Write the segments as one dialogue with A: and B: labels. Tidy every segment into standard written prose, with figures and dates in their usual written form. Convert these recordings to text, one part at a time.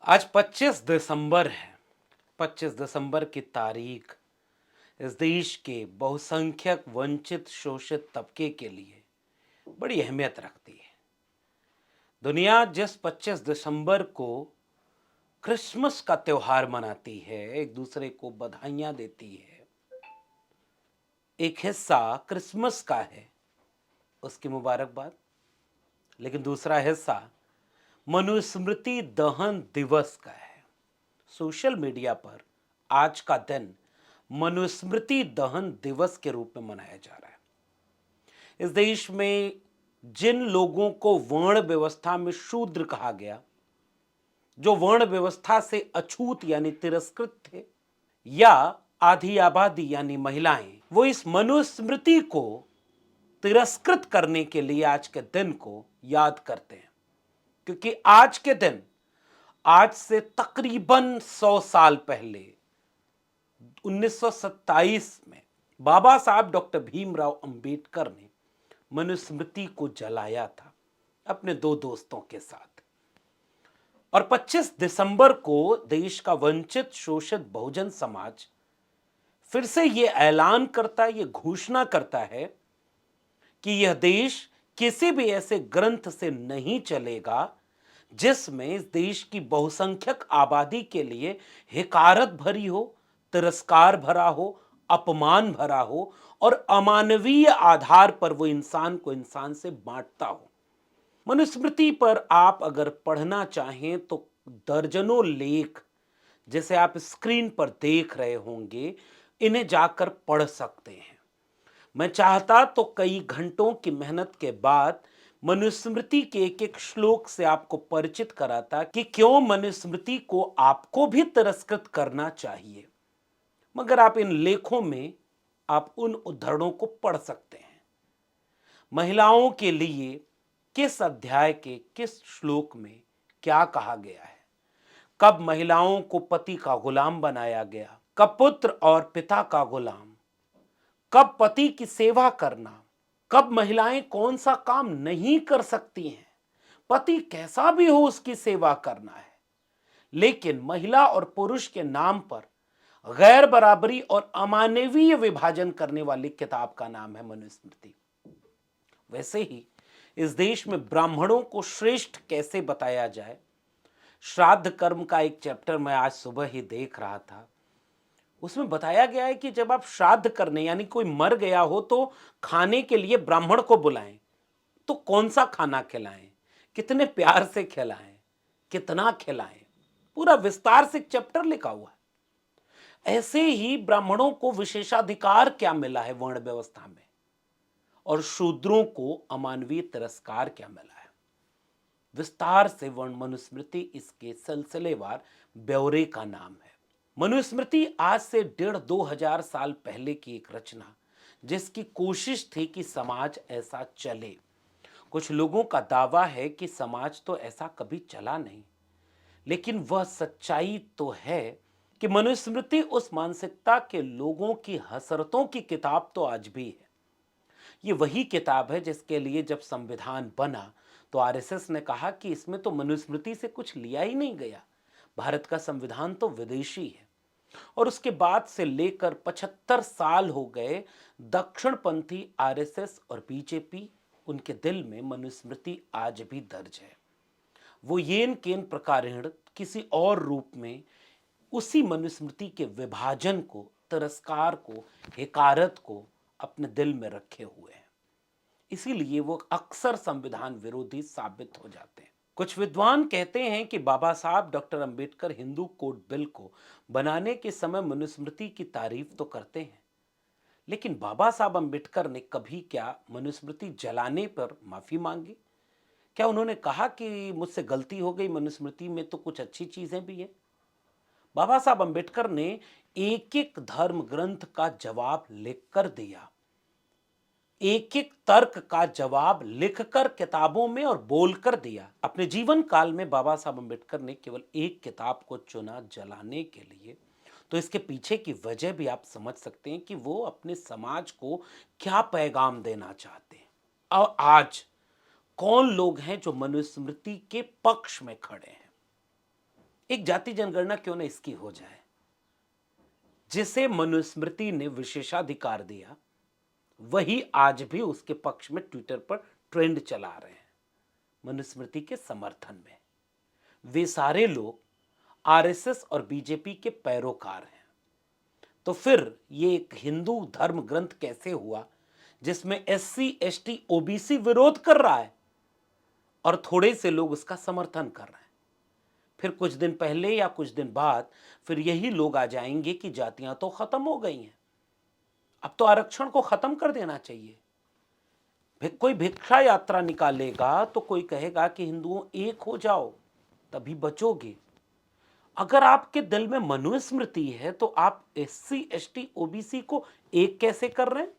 A: आज 25 दिसंबर है। 25 दिसंबर की तारीख इस देश के बहुसंख्यक वंचित शोषित तबके के लिए बड़ी अहमियत रखती है। दुनिया जिस 25 दिसंबर को क्रिसमस का त्योहार मनाती है, एक दूसरे को बधाइयां देती है, एक हिस्सा क्रिसमस का है, उसकी मुबारकबाद। लेकिन दूसरा हिस्सा मनुस्मृति दहन दिवस का है। सोशल मीडिया पर आज का दिन मनुस्मृति दहन दिवस के रूप में मनाया जा रहा है। इस देश में जिन लोगों को वर्ण व्यवस्था में शूद्र कहा गया, जो वर्ण व्यवस्था से अछूत यानी तिरस्कृत थे, या आधी आबादी यानी महिलाएं, वो इस मनुस्मृति को तिरस्कृत करने के लिए आज के दिन को याद करते हैं। क्योंकि आज के दिन, आज से तकरीबन 100 साल पहले 1927 में बाबा साहब डॉक्टर भीमराव अंबेडकर ने मनुस्मृति को जलाया था अपने दो दोस्तों के साथ। और 25 दिसंबर को देश का वंचित शोषित बहुजन समाज फिर से यह ऐलान करता है, यह घोषणा करता है कि यह देश किसी भी ऐसे ग्रंथ से नहीं चलेगा जिसमें इस देश की बहुसंख्यक आबादी के लिए हिकारत भरी हो, तिरस्कार भरा हो, अपमान भरा हो और अमानवीय आधार पर वो इंसान को इंसान से बांटता हो। मनुस्मृति पर आप अगर पढ़ना चाहें तो दर्जनों लेख, जैसे आप स्क्रीन पर देख रहे होंगे, इन्हें जाकर पढ़ सकते हैं। मैं चाहता तो कई घंटों की मेहनत के बाद मनुस्मृति के एक एक श्लोक से आपको परिचित कराता कि क्यों मनुस्मृति को आपको भी तिरस्कृत करना चाहिए। मगर आप इन लेखों में आप उन उद्धरणों को पढ़ सकते हैं। महिलाओं के लिए किस अध्याय के किस श्लोक में क्या कहा गया है, कब महिलाओं को पति का गुलाम बनाया गया, कब पुत्र और पिता का गुलाम, कब पति की सेवा करना, कब महिलाएं कौन सा काम नहीं कर सकती हैं, पति कैसा भी हो उसकी सेवा करना है। लेकिन महिला और पुरुष के नाम पर गैर बराबरी और अमानवीय विभाजन करने वाली किताब का नाम है मनुस्मृति। वैसे ही इस देश में ब्राह्मणों को श्रेष्ठ कैसे बताया जाए, श्राद्ध कर्म का एक चैप्टर मैं आज सुबह ही देख रहा था। उसमें बताया गया है कि जब आप श्राद्ध करने यानी कोई मर गया हो तो खाने के लिए ब्राह्मण को बुलाएं, तो कौन सा खाना खिलाएं, कितने प्यार से खिलाएं, कितना खिलाएं, पूरा विस्तार से एक चैप्टर लिखा हुआ है। ऐसे ही ब्राह्मणों को विशेषाधिकार क्या मिला है वर्ण व्यवस्था में, और शूद्रों को अमानवीय तिरस्कार क्या मिला है। विस्तार से वर्ण मनुस्मृति इसके सिलसिलेवार ब्यौरे का नाम है। मनुस्मृति आज से 1.5-2 हजार साल पहले की एक रचना, जिसकी कोशिश थी कि समाज ऐसा चले। कुछ लोगों का दावा है कि समाज तो ऐसा कभी चला नहीं, लेकिन वह सच्चाई तो है कि मनुस्मृति उस मानसिकता के लोगों की हसरतों की किताब तो आज भी है। ये वही किताब है जिसके लिए जब संविधान बना तो आरएसएस ने कहा कि इसमें तो मनुस्मृति से कुछ लिया ही नहीं गया, भारत का संविधान तो विदेशी है। और उसके बाद से लेकर 75 साल हो गए, दक्षिणपंथी आरएसएस और बीजेपी, उनके दिल में मनुस्मृति आज भी दर्ज है। वो येन केन प्रकारेण किसी और रूप में उसी मनुस्मृति के विभाजन को, तिरस्कार को, हिकारत को अपने दिल में रखे हुए हैं। इसीलिए वो अक्सर संविधान विरोधी साबित हो जाते हैं। कुछ विद्वान कहते हैं कि बाबा साहब doctor Ambedkar Hindu code bill को बनाने के समय मनुस्मृति की तारीफ तो करते हैं, लेकिन बाबा साहब अंबेडकर ने कभी क्या मनुस्मृति जलाने पर माफी मांगी? क्या उन्होंने कहा कि मुझसे गलती हो गई, मनुस्मृति में तो कुछ अच्छी चीजें भी हैं? बाबा साहब अंबेडकर ने एक एक धर्म ग्रंथ का जवाब लिखकर दिया, एक एक तर्क का जवाब लिखकर किताबों में और बोलकर दिया। अपने जीवन काल में बाबा साहब अंबेडकर ने केवल एक किताब को चुना जलाने के लिए, तो इसके पीछे की वजह भी आप समझ सकते हैं कि वो अपने समाज को क्या पैगाम देना चाहते हैं। और आज कौन लोग हैं जो मनुस्मृति के पक्ष में खड़े हैं? एक जाति जनगणना क्यों न इसकी हो जाए, जिसे मनुस्मृति ने विशेषाधिकार दिया, वही आज भी उसके पक्ष में ट्विटर पर ट्रेंड चला रहे हैं मनुस्मृति के समर्थन में। वे सारे लोग आरएसएस और बीजेपी के पैरोकार हैं। तो फिर ये एक हिंदू धर्म ग्रंथ कैसे हुआ जिसमें एससी एसटी ओबीसी विरोध कर रहा है और थोड़े से लोग उसका समर्थन कर रहे हैं? फिर कुछ दिन पहले या कुछ दिन बाद फिर यही लोग आ जाएंगे कि जातियां तो खत्म हो गई हैं, अब तो आरक्षण को खत्म कर देना चाहिए। कोई भिक्षा यात्रा निकालेगा तो कोई कहेगा कि हिंदुओं एक हो जाओ तभी बचोगे। अगर आपके दिल में मनुस्मृति है तो आप एससी एसटी ओबीसी को एक कैसे कर रहे हैं?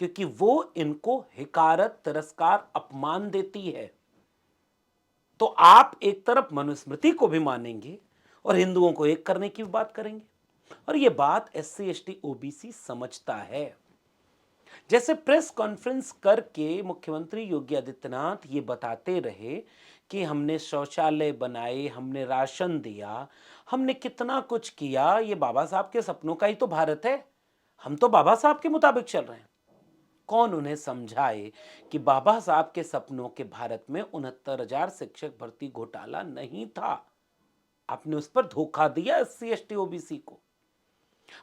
A: क्योंकि वो इनको हिकारत तिरस्कार अपमान देती है। तो आप एक तरफ मनुस्मृति को भी मानेंगे और हिंदुओं को एक करने की बात करेंगे, और ये बात एससी एसटी ओबीसी समझता है। जैसे प्रेस कॉन्फ्रेंस करके मुख्यमंत्री योगी आदित्यनाथ ये बताते रहे कि हमने शौचालय बनाए, हमने राशन दिया, हमने कितना कुछ किया, ये बाबा साहब के सपनों का ही तो भारत है, हम तो बाबा साहब के मुताबिक चल रहे हैं। कौन उन्हें समझाए कि बाबा साहब के सपनों के भारत में 69,000 शिक्षक भर्ती घोटाला नहीं था। आपने उस पर धोखा दिया एससी एसटी ओबीसी को।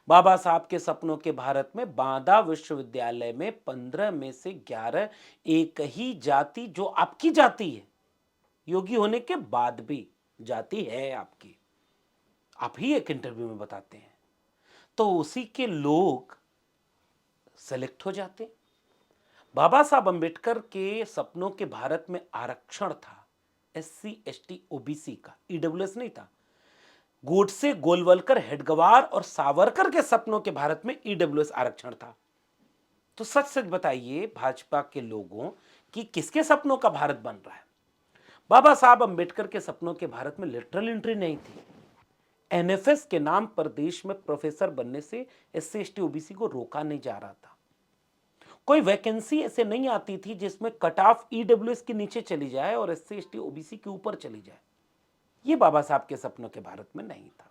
A: बाबा साहब के सपनों के भारत में बांदा विश्वविद्यालय में 15 में से 11 एक ही जाति, जो आपकी जाति है, योगी होने के बाद भी जाति है आपकी, आप ही एक इंटरव्यू में बताते हैं, तो उसी के लोग सेलेक्ट हो जाते हैं। बाबा साहब अंबेडकर के सपनों के भारत में आरक्षण था एससी एसटी ओबीसी का, ईडब्ल्यूएस नहीं था। गोडसे, गोलवलकर, हेडगवार और सावरकर के सपनों के भारत में ईडब्ल्यूएस आरक्षण था। तो सच सच बताइए भाजपा के लोगों कि किसके सपनों का भारत बन रहा है? बाबा साहब अंबेडकर के सपनों के भारत में लिटरल एंट्री नहीं थी। एनएफएस के नाम पर देश में प्रोफेसर बनने से एससी एसटी ओबीसी को रोका नहीं जा रहा था। कोई वैकेंसी ऐसे नहीं आती थी जिसमें कट ऑफ ईडब्ल्यूएस के नीचे चली जाए और एससी एसटी ओबीसी के ऊपर चली जाए। ये बाबा साहब के सपनों के भारत में नहीं था।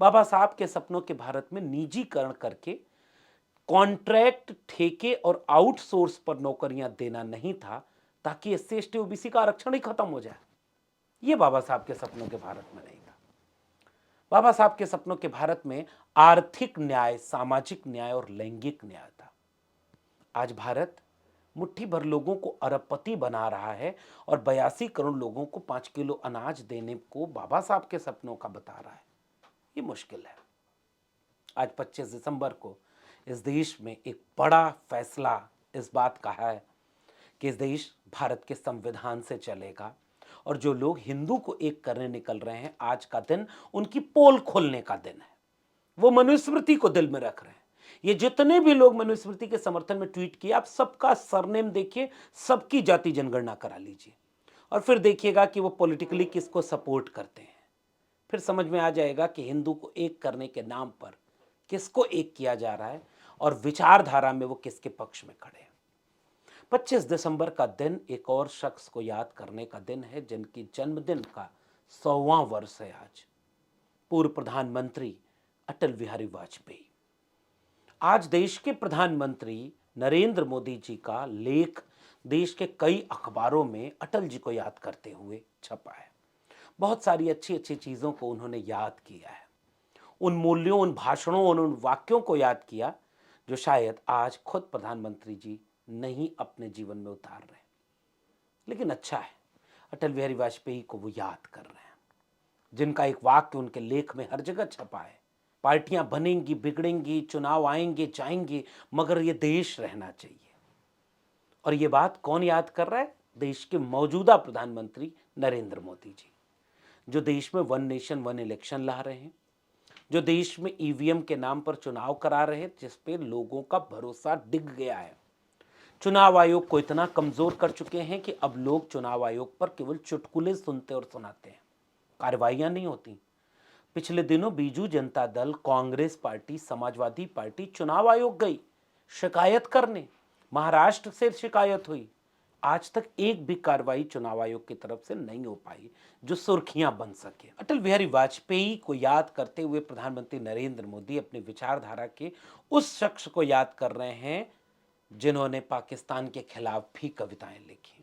A: बाबा साहब के सपनों के भारत में निजीकरण करके कॉन्ट्रैक्ट, ठेके और आउटसोर्स पर नौकरियां देना नहीं था ताकि एससी एसटी ओबीसी का आरक्षण ही खत्म हो जाए। ये बाबा साहब के सपनों के भारत में नहीं था। बाबा साहब के सपनों के भारत में आर्थिक न्याय, सामाजिक न्याय और लैंगिक न्याय था। आज भारत मुट्ठी भर लोगों को अरबपति बना रहा है और 82 करोड़ लोगों को 5 किलो अनाज देने को बाबा साहब के सपनों का बता रहा है। ये मुश्किल है। आज 25 दिसंबर को इस देश में एक बड़ा फैसला इस बात का है कि इस देश भारत के संविधान से चलेगा, और जो लोग हिंदू को एक करने निकल रहे हैं, आज का दिन उनकी पोल खोलने का दिन है। वो मनुस्मृति को दिल में रख रहे हैं। ये जितने भी लोग मनुस्मृति के समर्थन में ट्वीट किए, आप सबका सरनेम देखिए, सबकी जाति जनगणना करा लीजिए और फिर देखिएगा कि वो पॉलिटिकली किसको सपोर्ट करते हैं। फिर समझ में आ जाएगा कि हिंदू को एक करने के नाम पर किसको एक किया जा रहा है और विचारधारा में वो किसके पक्ष में खड़े हैं। 25 दिसंबर का दिन एक और शख्स को याद करने का दिन है जिनकी जन्मदिन का 100वां वर्ष है आज। पूर्व प्रधानमंत्री अटल बिहारी वाजपेयी। आज देश के प्रधानमंत्री नरेंद्र मोदी जी का लेख देश के कई अखबारों में अटल जी को याद करते हुए छपा है। बहुत सारी अच्छी अच्छी चीज़ों को उन्होंने याद किया है, उन मूल्यों, उन भाषणों, उन वाक्यों को याद किया जो शायद आज खुद प्रधानमंत्री जी नहीं अपने जीवन में उतार रहे। लेकिन अच्छा है, अटल बिहारी वाजपेयी को वो याद कर रहे हैं, जिनका एक वाक्य उनके लेख में हर जगह छपा है। पार्टियां बनेंगी, बिगड़ेंगी, चुनाव आएंगे जाएंगे, मगर ये देश रहना चाहिए। और ये बात कौन याद कर रहा है? देश के मौजूदा प्रधानमंत्री नरेंद्र मोदी जी, जो देश में वन नेशन वन इलेक्शन ला रहे हैं, जो देश में ईवीएम के नाम पर चुनाव करा रहे हैं, जिस पे लोगों का भरोसा डिग गया है। चुनाव आयोग को इतना कमजोर कर चुके हैं कि अब लोग चुनाव आयोग पर केवल चुटकुले सुनते और सुनाते हैं, कार्रवाइयां नहीं होती। पिछले दिनों बीजू जनता दल, कांग्रेस पार्टी, समाजवादी पार्टी चुनाव आयोग गई शिकायत करने, महाराष्ट्र से शिकायत हुई, आज तक एक भी कार्रवाई चुनाव आयोग की तरफ से नहीं हो पाई जो सुर्खियां बन सके। अटल बिहारी वाजपेयी को याद करते हुए प्रधानमंत्री नरेंद्र मोदी अपनी विचारधारा के उस शख्स को याद कर रहे हैं जिन्होंने पाकिस्तान के खिलाफ भी कविताएं लिखी।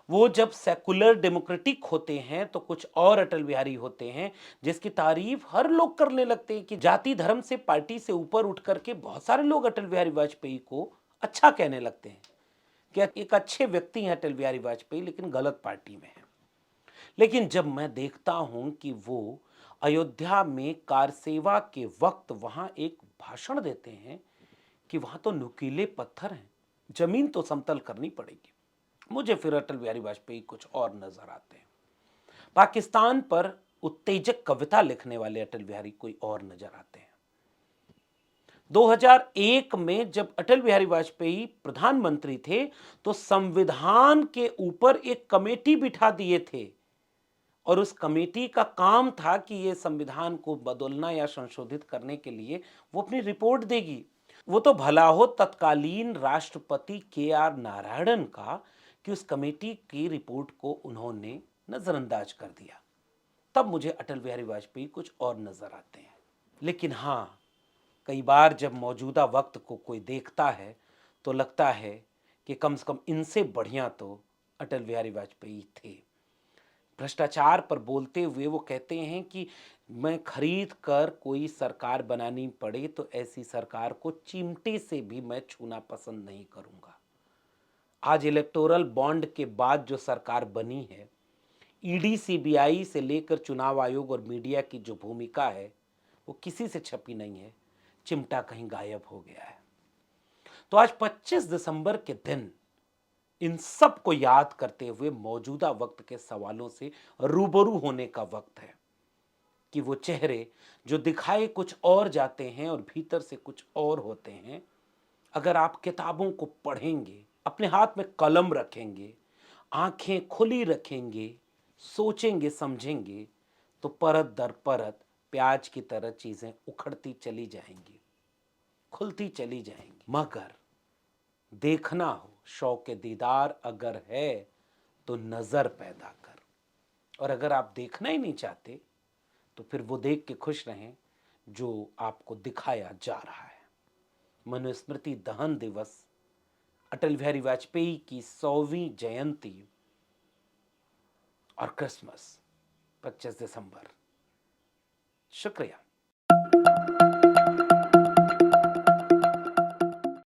A: वो जब सेकुलर डेमोक्रेटिक होते हैं तो कुछ और अटल बिहारी होते हैं जिसकी तारीफ हर लोग करने लगते हैं कि जाति धर्म से पार्टी से ऊपर उठ करके बहुत सारे लोग अटल बिहारी वाजपेयी को अच्छा कहने लगते हैं कि एक अच्छे व्यक्ति हैं अटल बिहारी वाजपेयी, लेकिन गलत पार्टी में हैं। लेकिन जब मैं देखता हूं कि वो अयोध्या में कार सेवा के वक्त वहां एक भाषण देते हैं कि वहां तो नुकीले पत्थर हैं, जमीन तो समतल करनी पड़ेगी, मुझे फिर अटल बिहारी वाजपेयी कुछ और नजर आते हैं। पाकिस्तान पर उत्तेजक कविता लिखने वाले अटल बिहारी कोई और नजर आते हैं। 2001 में जब अटल बिहारी वाजपेयी प्रधानमंत्री थे तो संविधान के ऊपर एक कमेटी बिठा दिए थे और उस कमेटी का काम था कि ये संविधान को बदलना या संशोधित करने के लिए वो अपनी रिपोर्ट देगी। वो तो भला हो तत्कालीन राष्ट्रपति के.आर. नारायणन का कि उस कमेटी की रिपोर्ट को उन्होंने नजरअंदाज कर दिया। तब मुझे अटल बिहारी वाजपेयी कुछ और नजर आते हैं। लेकिन हाँ, कई बार जब मौजूदा वक्त को कोई देखता है तो लगता है कि कम से कम इनसे बढ़िया तो अटल बिहारी वाजपेयी थे। भ्रष्टाचार पर बोलते हुए वो कहते हैं कि मैं खरीद कर कोई सरकार बनानी पड़े तो ऐसी सरकार को चिमटे से भी मैं छूना पसंद नहीं करूंगा। आज इलेक्टोरल बॉन्ड के बाद जो सरकार बनी है, ईडी सीबीआई से लेकर चुनाव आयोग और मीडिया की जो भूमिका है वो किसी से छपी नहीं है, चिमटा कहीं गायब हो गया है। तो आज 25 दिसंबर के दिन इन सब को याद करते हुए मौजूदा वक्त के सवालों से रूबरू होने का वक्त है कि वो चेहरे जो दिखाए कुछ और जाते हैं और भीतर से कुछ और होते हैं, अगर आप किताबों को पढ़ेंगे, अपने हाथ में कलम रखेंगे, आंखें खुली रखेंगे, सोचेंगे, समझेंगे, तो परत दर परत प्याज की तरह चीजें उखड़ती चली जाएंगी, खुलती चली जाएंगी। मगर देखना हो, शौक दीदार अगर है तो नजर पैदा कर, और अगर आप देखना ही नहीं चाहते तो फिर वो देख के खुश रहें जो आपको दिखाया जा रहा है। मनुस्मृति दहन दिवस, अटल बिहारी वाजपेयी की 100वीं जयंती और क्रिसमस 25 दिसंबर। शुक्रिया।